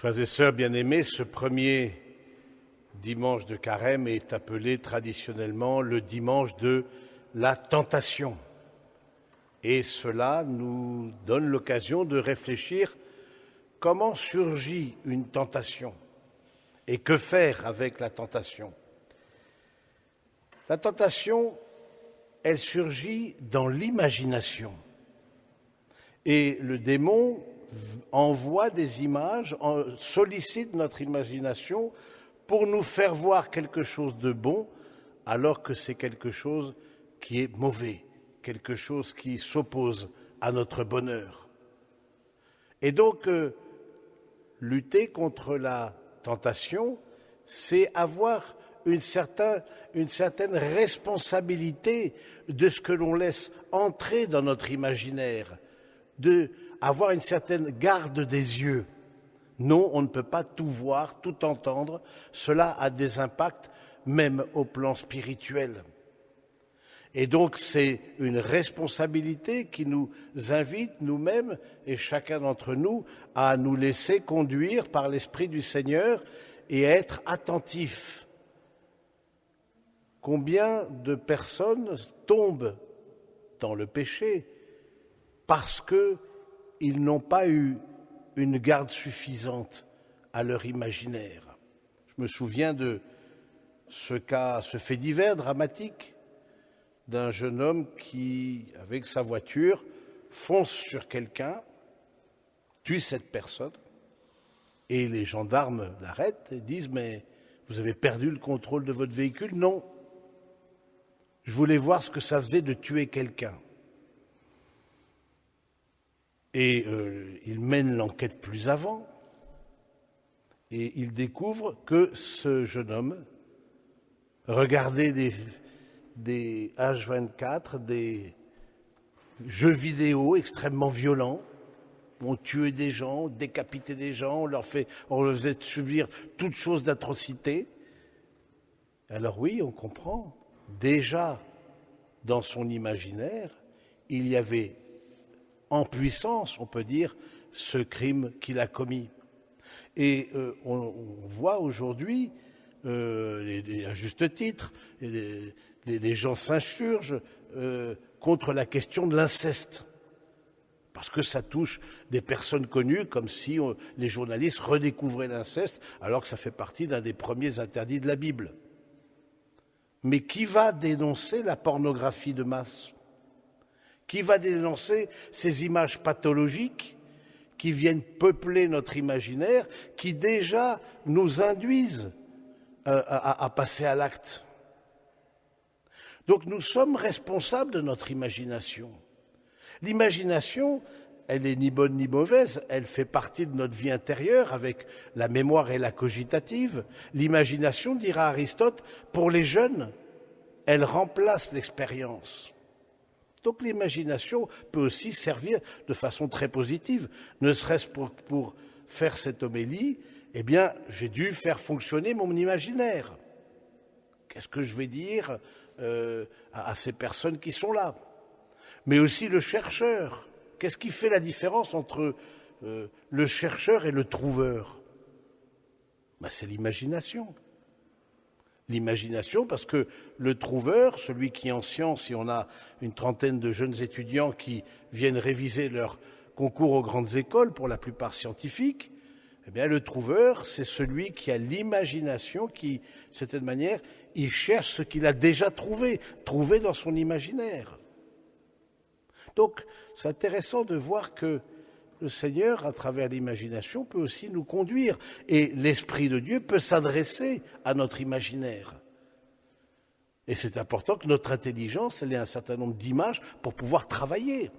Frères et sœurs bien-aimés, ce premier dimanche de Carême est appelé traditionnellement le dimanche de la tentation. Et cela nous donne l'occasion de réfléchir comment surgit une tentation et que faire avec la tentation. La tentation, elle surgit dans l'imagination. Et le démon envoie des images, sollicite notre imagination pour nous faire voir quelque chose de bon, alors que c'est quelque chose qui est mauvais, quelque chose qui s'oppose à notre bonheur. Et donc, lutter contre la tentation, c'est avoir une certaine responsabilité de ce que l'on laisse entrer dans notre imaginaire, d'avoir une certaine garde des yeux. Non, on ne peut pas tout voir, tout entendre. Cela a des impacts même au plan spirituel. Et donc c'est une responsabilité qui nous invite nous-mêmes et chacun d'entre nous à nous laisser conduire par l'Esprit du Seigneur et à être attentifs. Combien de personnes tombent dans le péché parce qu'ils n'ont pas eu une garde suffisante à leur imaginaire. Je me souviens de ce fait divers dramatique d'un jeune homme qui, avec sa voiture, fonce sur quelqu'un, tue cette personne, et les gendarmes l'arrêtent et disent « Mais vous avez perdu le contrôle de votre véhicule ?» « Non, je voulais voir ce que ça faisait de tuer quelqu'un. » Et il mène l'enquête plus avant et il découvre que ce jeune homme regardait des H24, des jeux vidéo extrêmement violents. On tuait des gens, on décapitait des gens, on leur faisait subir toutes choses d'atrocité. Alors oui, on comprend. Déjà, dans son imaginaire, il y avait en puissance, on peut dire, ce crime qu'il a commis. Et on voit aujourd'hui, à juste titre, les gens s'insurgent contre la question de l'inceste, parce que ça touche des personnes connues, comme si les journalistes redécouvraient l'inceste, alors que ça fait partie d'un des premiers interdits de la Bible. Mais qui va dénoncer la pornographie de masse ? Qui va dénoncer ces images pathologiques qui viennent peupler notre imaginaire, qui déjà nous induisent à passer à l'acte. Donc nous sommes responsables de notre imagination. L'imagination, elle n'est ni bonne ni mauvaise, elle fait partie de notre vie intérieure avec la mémoire et la cogitative. L'imagination, dira Aristote, pour les jeunes, elle remplace l'expérience. Donc l'imagination peut aussi servir de façon très positive, ne serait-ce pour faire cette homélie, eh bien j'ai dû faire fonctionner mon imaginaire. Qu'est-ce que je vais dire à ces personnes qui sont là ? Mais aussi le chercheur. Qu'est-ce qui fait la différence entre le chercheur et le trouveur ? C'est l'imagination. L'imagination, parce que le trouveur, celui qui est en sciences, et on a une trentaine de jeunes étudiants qui viennent réviser leur concours aux grandes écoles, pour la plupart scientifiques, eh bien le trouveur, c'est celui qui a l'imagination, qui, d'une certaine manière, il cherche ce qu'il a déjà trouvé dans son imaginaire. Donc, c'est intéressant de voir que le Seigneur, à travers l'imagination, peut aussi nous conduire. Et l'Esprit de Dieu peut s'adresser à notre imaginaire. Et c'est important que notre intelligence ait un certain nombre d'images pour pouvoir travailler.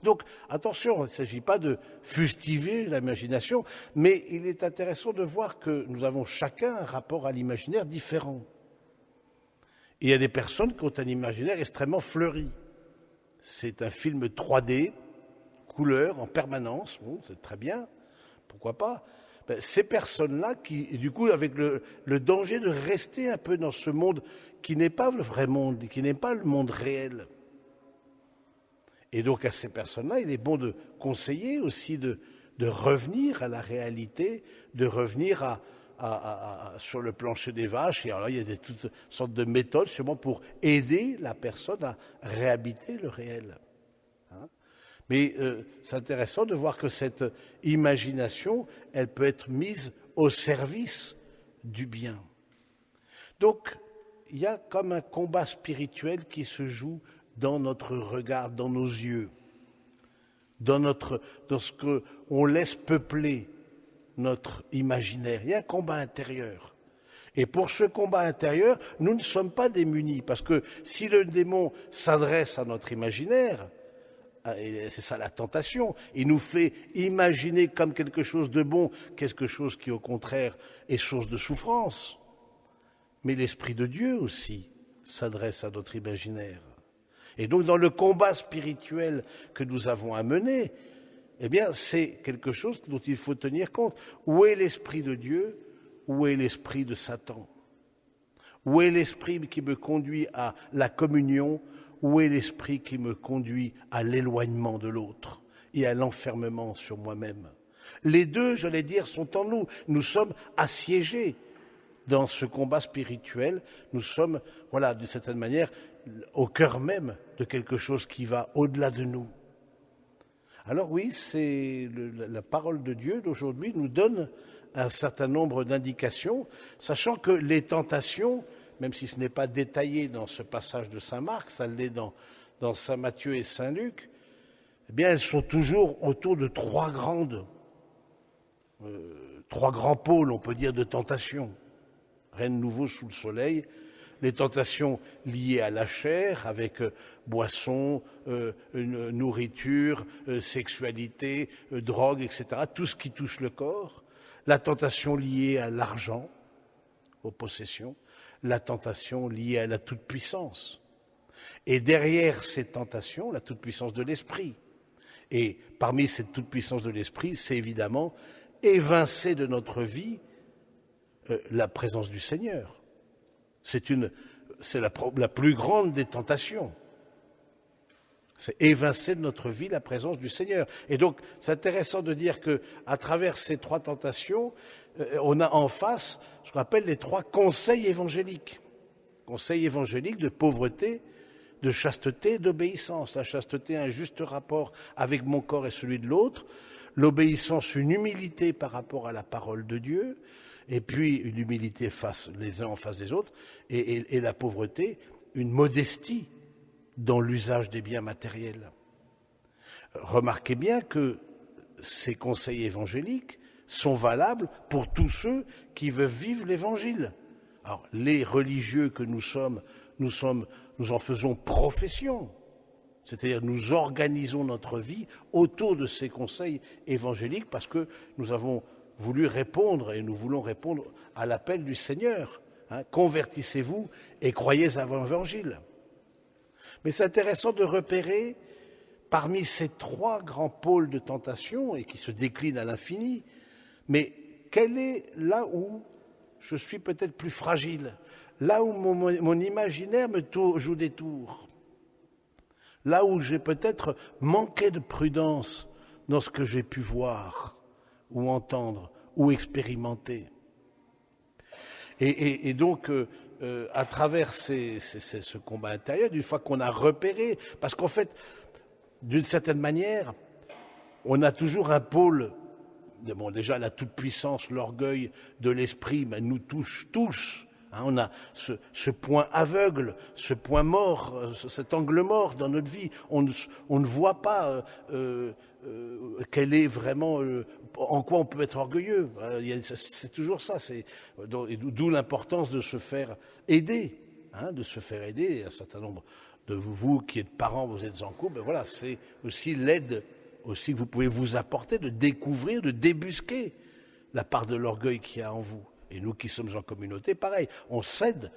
Donc, attention, il ne s'agit pas de fustiger l'imagination, mais il est intéressant de voir que nous avons chacun un rapport à l'imaginaire différent. Et il y a des personnes qui ont un imaginaire extrêmement fleuri. C'est un film 3D, couleur en permanence, bon, c'est très bien, pourquoi pas. Ces personnes-là qui, du coup, avec le danger de rester un peu dans ce monde qui n'est pas le vrai monde, qui n'est pas le monde réel. Et donc à ces personnes-là, il est bon de conseiller aussi de de revenir à la réalité, de revenir sur le plancher des vaches. Et alors là, il y a toutes sortes de méthodes justement pour aider la personne à réhabiter le réel. Mais c'est intéressant de voir que cette imagination, elle peut être mise au service du bien. Donc, il y a comme un combat spirituel qui se joue dans notre regard, dans nos yeux, dans ce qu'on laisse peupler notre imaginaire. Il y a un combat intérieur. Et pour ce combat intérieur, nous ne sommes pas démunis, parce que si le démon s'adresse à notre imaginaire, et c'est ça la tentation, il nous fait imaginer comme quelque chose de bon, quelque chose qui au contraire est source de souffrance. Mais l'Esprit de Dieu aussi s'adresse à notre imaginaire. Et donc dans le combat spirituel que nous avons à mener, eh bien c'est quelque chose dont il faut tenir compte. Où est l'Esprit de Dieu? Où est l'Esprit de Satan? Où est l'Esprit qui me conduit à la communion? Où est l'Esprit qui me conduit à l'éloignement de l'autre et à l'enfermement sur moi-même? Les deux, j'allais dire, sont en nous. Nous sommes assiégés dans ce combat spirituel. Nous sommes, voilà, d'une certaine manière, au cœur même de quelque chose qui va au-delà de nous. Alors oui, la parole de Dieu d'aujourd'hui nous donne un certain nombre d'indications, sachant que les tentations, même si ce n'est pas détaillé dans ce passage de Saint Marc, ça l'est dans Saint Matthieu et Saint Luc, eh bien elles sont toujours autour de trois grands pôles, on peut dire, de tentation. Rien de nouveau sous le soleil. Les tentations liées à la chair, avec boisson, nourriture, sexualité, drogue, etc., tout ce qui touche le corps. La tentation liée à l'argent, aux possessions. La tentation liée à la toute-puissance. Et derrière ces tentations, la toute-puissance de l'esprit. Et parmi cette toute-puissance de l'esprit, c'est évidemment évincer de notre vie la présence du Seigneur. C'est la plus grande des tentations. C'est évincer de notre vie la présence du Seigneur. Et donc, c'est intéressant de dire qu'à travers ces trois tentations, on a en face ce qu'on appelle les trois conseils évangéliques. Conseils évangéliques de pauvreté, de chasteté, d'obéissance. La chasteté, un juste rapport avec mon corps et celui de l'autre. L'obéissance, une humilité par rapport à la parole de Dieu. Et puis une humilité les uns en face des autres. Et la pauvreté, une modestie dans l'usage des biens matériels. Remarquez bien que ces conseils évangéliques sont valables pour tous ceux qui veulent vivre l'Évangile. Alors, les religieux que nous sommes, nous en faisons profession. C'est-à-dire nous organisons notre vie autour de ces conseils évangéliques parce que nous avons voulu répondre et nous voulons répondre à l'appel du Seigneur. Convertissez-vous et croyez à l'Évangile. Mais c'est intéressant de repérer parmi ces trois grands pôles de tentation et qui se déclinent à l'infini, mais quel est là où je suis peut-être plus fragile, là où mon imaginaire me joue des tours, là où j'ai peut-être manqué de prudence dans ce que j'ai pu voir ou entendre ou expérimenter. Et donc, à travers ce combat intérieur, une fois qu'on a repéré, parce qu'en fait, d'une certaine manière, on a toujours un pôle, bon, déjà la toute-puissance, l'orgueil de l'esprit, mais nous touche tous. On a ce point aveugle, ce point mort, cet angle mort dans notre vie. On ne voit pas quel est vraiment, en quoi on peut être orgueilleux. C'est toujours ça. D'où l'importance de se faire aider, de se faire aider. Un certain nombre de vous qui êtes parents, vous êtes en couple, voilà, c'est aussi l'aide aussi que vous pouvez vous apporter, de découvrir, de débusquer la part de l'orgueil qu'il y a en vous. Et nous qui sommes en communauté, pareil, on s'aide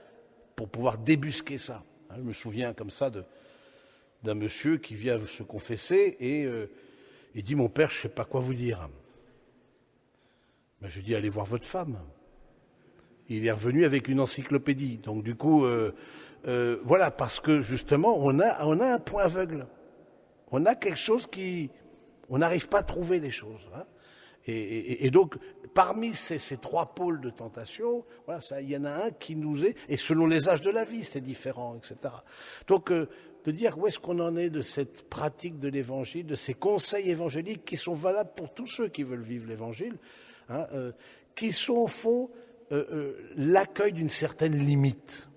pour pouvoir débusquer ça. Je me souviens comme ça d'un monsieur qui vient se confesser et il dit « Mon père, je ne sais pas quoi vous dire. » Je lui dis « Allez voir votre femme. » Il est revenu avec une encyclopédie. Donc du coup, voilà, parce que justement, on a un point aveugle. On a quelque chose on n'arrive pas à trouver les choses. Et donc, parmi ces trois pôles de tentation, voilà, il y en a un qui nous est, et selon les âges de la vie, c'est différent, etc. Donc, de dire où est-ce qu'on en est de cette pratique de l'évangile, de ces conseils évangéliques qui sont valables pour tous ceux qui veulent vivre l'évangile, hein, qui sont au fond l'accueil d'une certaine limite.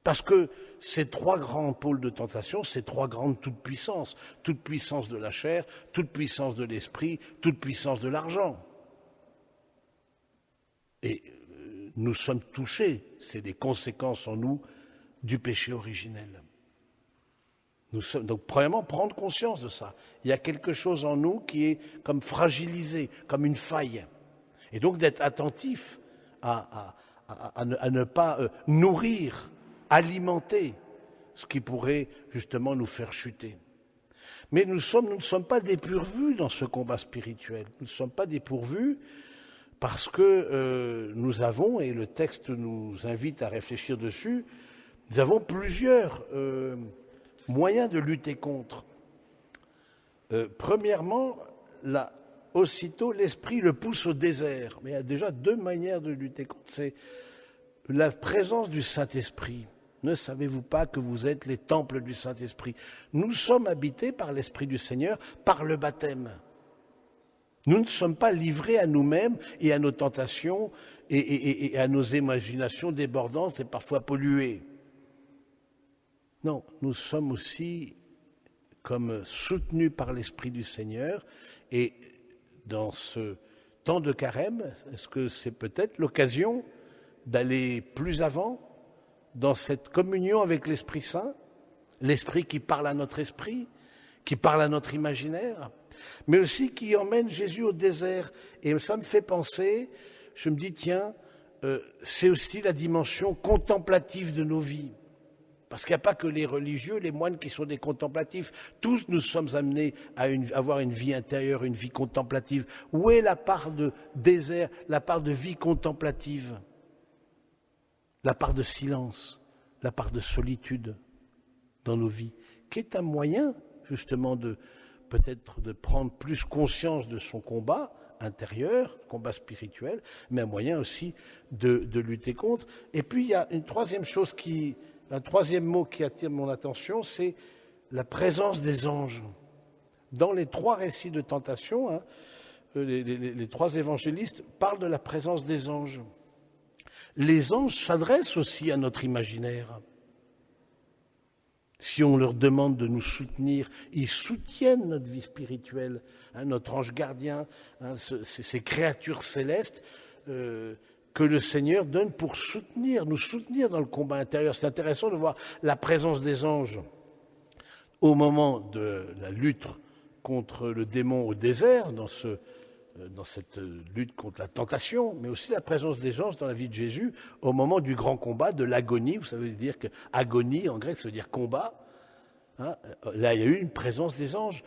Parce que ces trois grands pôles de tentation, ces trois grandes toutes-puissances, toute puissance de la chair, toute puissance de l'esprit, toute puissance de l'argent. Et nous sommes touchés, c'est des conséquences en nous du péché originel. Nous sommes, donc, premièrement, prendre conscience de ça. Il y a quelque chose en nous qui est comme fragilisé, comme une faille. Et donc d'être attentif à ne pas nourrir, alimenter ce qui pourrait justement nous faire chuter. Mais nous ne sommes pas dépourvus dans ce combat spirituel. Nous ne sommes pas dépourvus parce que nous avons, et le texte nous invite à réfléchir dessus, nous avons plusieurs moyens de lutter contre. Premièrement, aussitôt l'esprit le pousse au désert. Mais il y a déjà deux manières de lutter contre. C'est la présence du Saint-Esprit. Ne savez-vous pas que vous êtes les temples du Saint-Esprit? Nous sommes habités par l'Esprit du Seigneur, par le baptême. Nous ne sommes pas livrés à nous-mêmes et à nos tentations et à nos imaginations débordantes et parfois polluées. Non, nous sommes aussi comme soutenus par l'Esprit du Seigneur. Et dans ce temps de carême, est-ce que c'est peut-être l'occasion d'aller plus avant dans cette communion avec l'Esprit Saint, l'Esprit qui parle à notre esprit, qui parle à notre imaginaire, mais aussi qui emmène Jésus au désert. Et ça me fait penser, je me dis, tiens, c'est aussi la dimension contemplative de nos vies. Parce qu'il n'y a pas que les religieux, les moines qui sont des contemplatifs. Tous nous sommes amenés à avoir une vie intérieure, une vie contemplative. Où est la part de désert, la part de vie contemplative? La part de silence, la part de solitude dans nos vies, qui est un moyen justement peut-être de prendre plus conscience de son combat intérieur, combat spirituel, mais un moyen aussi de lutter contre. Et puis il y a une troisième chose un troisième mot qui attire mon attention, c'est la présence des anges. Dans les trois récits de tentation, hein, les trois évangélistes parlent de la présence des anges. Les anges s'adressent aussi à notre imaginaire. Si on leur demande de nous soutenir, ils soutiennent notre vie spirituelle, hein, notre ange gardien, hein, ces créatures célestes que le Seigneur donne pour nous soutenir dans le combat intérieur. C'est intéressant de voir la présence des anges au moment de la lutte contre le démon au désert, dans cette lutte contre la tentation, mais aussi la présence des anges dans la vie de Jésus au moment du grand combat, de l'agonie. Vous savez dire que agonie, en grec, ça veut dire combat. Hein, là, il y a eu une présence des anges.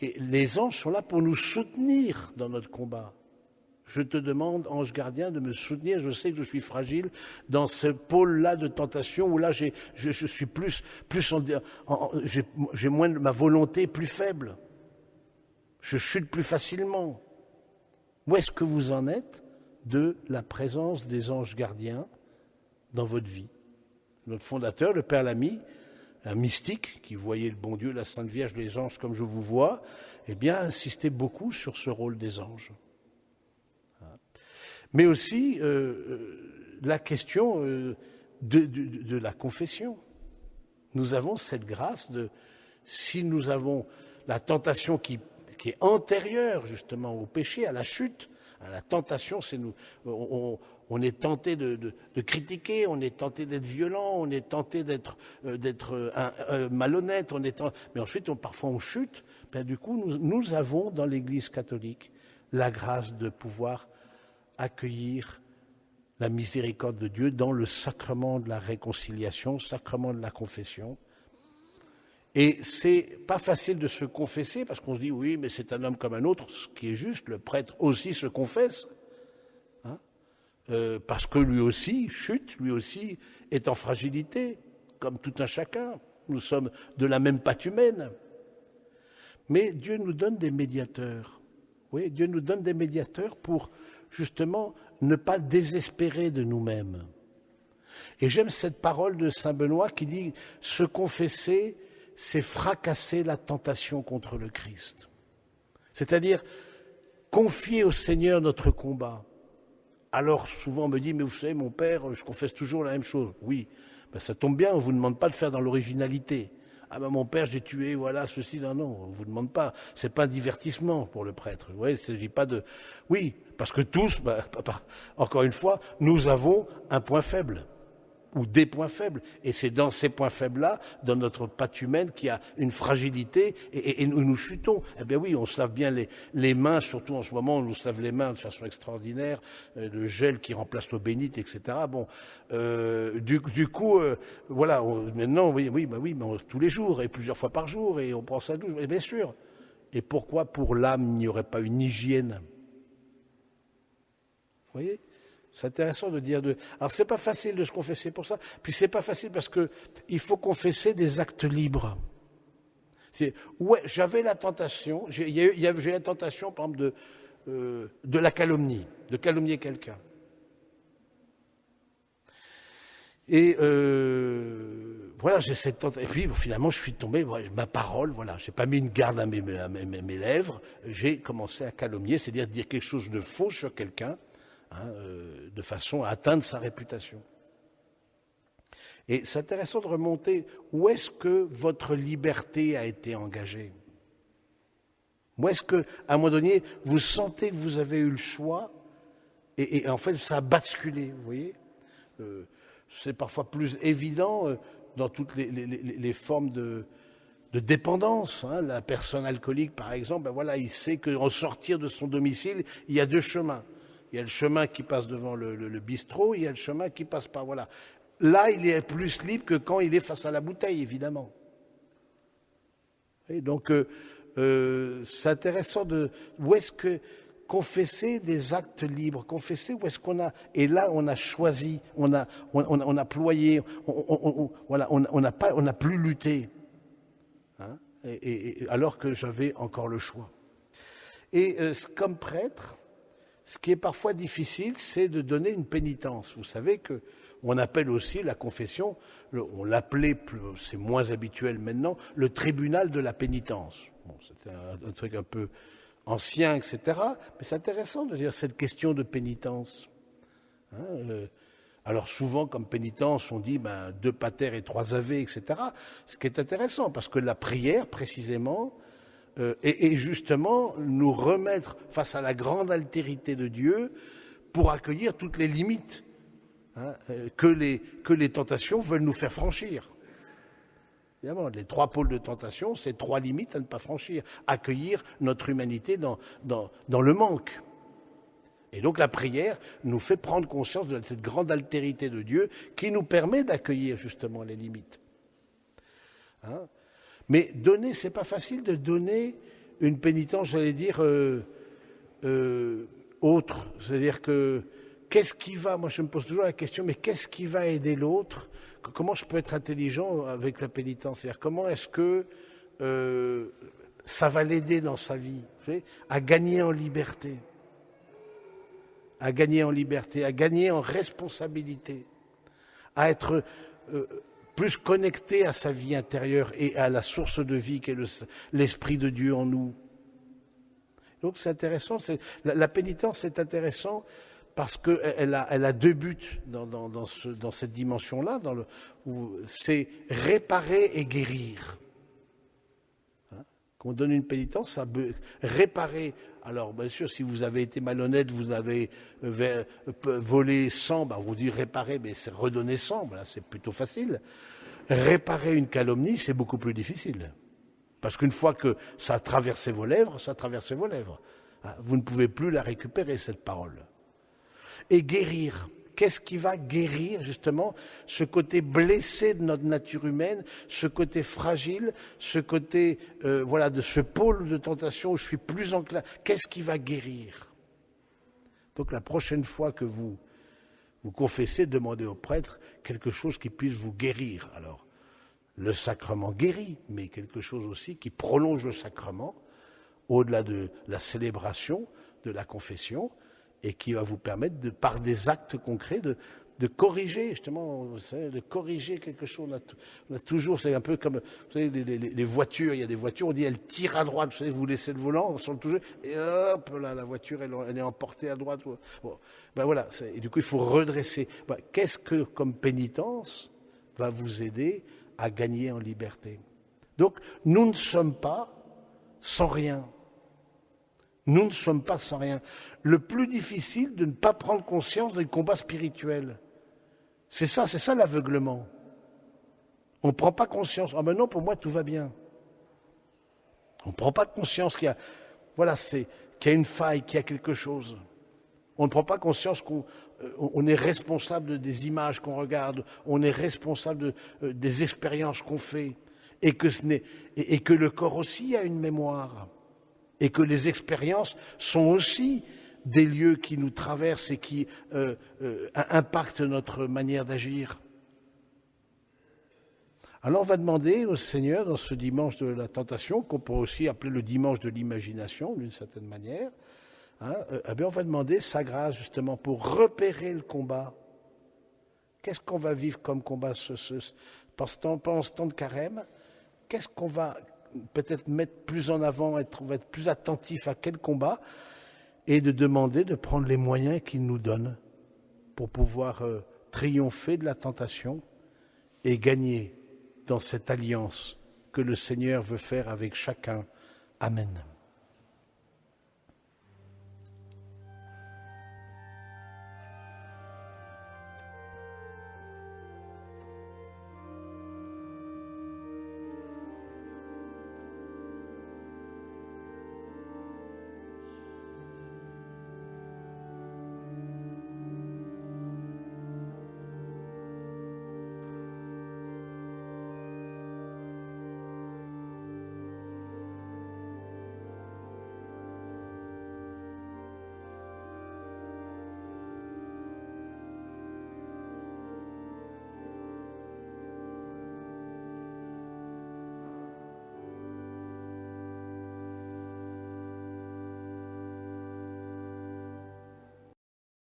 Et les anges sont là pour nous soutenir dans notre combat. Je te demande, ange gardien, de me soutenir. Je sais que je suis fragile dans ce pôle-là de tentation où là, je suis j'ai moins de ma volonté plus faible. Je chute plus facilement. Où est-ce que vous en êtes de la présence des anges gardiens dans votre vie? Notre fondateur, le Père Lamy, un mystique qui voyait le bon Dieu, la Sainte Vierge, les anges comme je vous vois, eh bien, insistait beaucoup sur ce rôle des anges. Mais aussi la question de la confession. Nous avons cette grâce si nous avons la tentation qui est antérieure justement au péché, à la chute, à la tentation, c'est nous. On est tenté de critiquer, on est tenté d'être violent, on est tenté d'être malhonnête, mais ensuite parfois on chute. Ben, du coup, nous avons dans l'Église catholique la grâce de pouvoir accueillir la miséricorde de Dieu dans le sacrement de la réconciliation, sacrement de la confession. Et c'est pas facile de se confesser parce qu'on se dit oui, mais c'est un homme comme un autre, ce qui est juste, le prêtre aussi se confesse, hein, parce que lui aussi chute, lui aussi est en fragilité, comme tout un chacun. Nous sommes de la même pâte humaine. Mais Dieu nous donne des médiateurs Oui, Dieu nous donne des médiateurs pour justement ne pas désespérer de nous-mêmes. Et j'aime cette parole de saint Benoît qui dit « Se confesser, c'est fracasser la tentation contre le Christ ». C'est-à-dire confier au Seigneur notre combat. Alors souvent on me dit « Mais vous savez, mon père, je confesse toujours la même chose. » Oui, ben, ça tombe bien, on ne vous demande pas de faire dans l'originalité. Ah ben mon père, j'ai tué, voilà, ceci, non, on ne vous demande pas. C'est pas un divertissement pour le prêtre. Vous voyez, il ne s'agit pas de... Oui, parce que tous, encore une fois, nous avons un point faible, ou des points faibles. Et c'est dans ces points faibles-là, dans notre patte humaine, qu'il y a une fragilité, et nous chutons. Eh bien oui, on se lave bien les mains, surtout en ce moment, on nous se lave les mains de façon extraordinaire, le gel qui remplace l'eau bénite, etc. Bon, du coup, voilà, maintenant, oui, mais tous les jours, et plusieurs fois par jour, et on prend sa douche, et bien sûr. Et pourquoi pour l'âme, il n'y aurait pas une hygiène ? Vous voyez ? C'est intéressant de dire... Alors, c'est pas facile de se confesser pour ça. Puis, c'est pas facile parce que il faut confesser des actes libres. Ouais, j'avais la tentation, j'ai la tentation, par exemple, de la calomnie, de calomnier quelqu'un. Et voilà, j'ai cette tentation. Et puis, finalement, je suis tombé, ma parole, voilà, j'ai pas mis une garde à mes lèvres, j'ai commencé à calomnier, c'est-à-dire dire quelque chose de faux sur quelqu'un, de façon à atteindre sa réputation. Et c'est intéressant de remonter où est-ce que votre liberté a été engagée. Où est-ce qu'à un moment donné, vous sentez que vous avez eu le choix et en fait, ça a basculé, vous voyez. C'est parfois plus évident dans toutes les formes de dépendance. La personne alcoolique, par exemple, ben voilà, il sait qu'en sortir de son domicile, il y a deux chemins. Il y a le chemin qui passe devant le bistrot, il y a le chemin qui passe par... Voilà. Là, il est plus libre que quand il est face à la bouteille, évidemment. Et donc, c'est intéressant de... Où est-ce que confesser des actes libres, confesser où est-ce qu'on a... Et là, on a choisi, on a ployé, voilà, on n'a plus lutté. Hein, alors que j'avais encore le choix. Et comme prêtre... Ce qui est parfois difficile, c'est de donner une pénitence. Vous savez qu'on appelle aussi la confession, on l'appelait, c'est moins habituel maintenant, le tribunal de la pénitence. Bon, c'était un truc un peu ancien, etc. Mais c'est intéressant de dire cette question de pénitence. Alors souvent, comme pénitence, on dit 2 pater et 3 ave, etc. Ce qui est intéressant, parce que la prière, précisément... et justement nous remettre face à la grande altérité de Dieu pour accueillir toutes les limites que les tentations veulent nous faire franchir. Évidemment, les 3 pôles de tentation, c'est 3 limites à ne pas franchir. Accueillir notre humanité dans le manque. Et donc la prière nous fait prendre conscience de cette grande altérité de Dieu qui nous permet d'accueillir justement les limites. Mais donner, c'est pas facile de donner une pénitence, j'allais dire, autre. C'est-à-dire que, qu'est-ce qui va, moi je me pose toujours la question, mais qu'est-ce qui va aider l'autre ? Comment je peux être intelligent avec la pénitence ? C'est-à-dire, comment est-ce que ça va l'aider dans sa vie, vous savez, à gagner en liberté, à gagner en responsabilité, à être... plus connecté à sa vie intérieure et à la source de vie qu'est l'Esprit de Dieu en nous. Donc c'est intéressant, la pénitence c'est intéressant parce qu'elle a 2 buts dans cette dimension-là, c'est réparer et guérir. Quand on donne une pénitence, ça veut réparer. Alors, bien sûr, si vous avez été malhonnête, vous avez volé 100, on vous dit réparer, mais c'est redonner 100, c'est plutôt facile. Réparer une calomnie, c'est beaucoup plus difficile. Parce qu'une fois que ça a traversé vos lèvres, ça a traversé vos lèvres. Vous ne pouvez plus la récupérer, cette parole. Et guérir. Qu'est-ce qui va guérir, justement, ce côté blessé de notre nature humaine, ce côté fragile, ce côté, de ce pôle de tentation où je suis plus enclin. Qu'est-ce qui va guérir ? Donc la prochaine fois que vous confessez, demandez au prêtre quelque chose qui puisse vous guérir. Alors, le sacrement guérit, mais quelque chose aussi qui prolonge le sacrement au-delà de la célébration, de la confession, et qui va vous permettre, par des actes concrets, de corriger, justement, vous savez, de corriger quelque chose. On a toujours, c'est un peu comme, vous savez, les voitures, il y a des voitures, on dit elles tirent à droite, vous savez, vous laissez le volant sur le toucher, et hop, là, la voiture, elle est emportée à droite. Bon, ben voilà, et du coup, il faut redresser. Ben, qu'est-ce que, comme pénitence, va vous aider à gagner en liberté? Donc, nous ne sommes pas sans rien. Nous ne sommes pas sans rien. Le plus difficile, de ne pas prendre conscience du combat spirituel. C'est ça l'aveuglement. On ne prend pas conscience. Ah ben non, pour moi, tout va bien. On ne prend pas conscience qu'il y a, qu'il y a une faille, qu'il y a quelque chose. On ne prend pas conscience qu'on est responsable des images qu'on regarde, on est responsable des expériences qu'on fait, et que le corps aussi a une mémoire, et que les expériences sont aussi des lieux qui nous traversent et qui impactent notre manière d'agir. Alors on va demander au Seigneur, dans ce dimanche de la tentation, qu'on peut aussi appeler le dimanche de l'imagination, d'une certaine manière, on va demander sa grâce justement pour repérer le combat. Qu'est-ce qu'on va vivre comme combat pendant ce temps de carême? Qu'est-ce qu'on va peut-être mettre plus en avant, on va être plus attentif à quel combat, et de demander de prendre les moyens qu'il nous donne pour pouvoir triompher de la tentation et gagner dans cette alliance que le Seigneur veut faire avec chacun. Amen.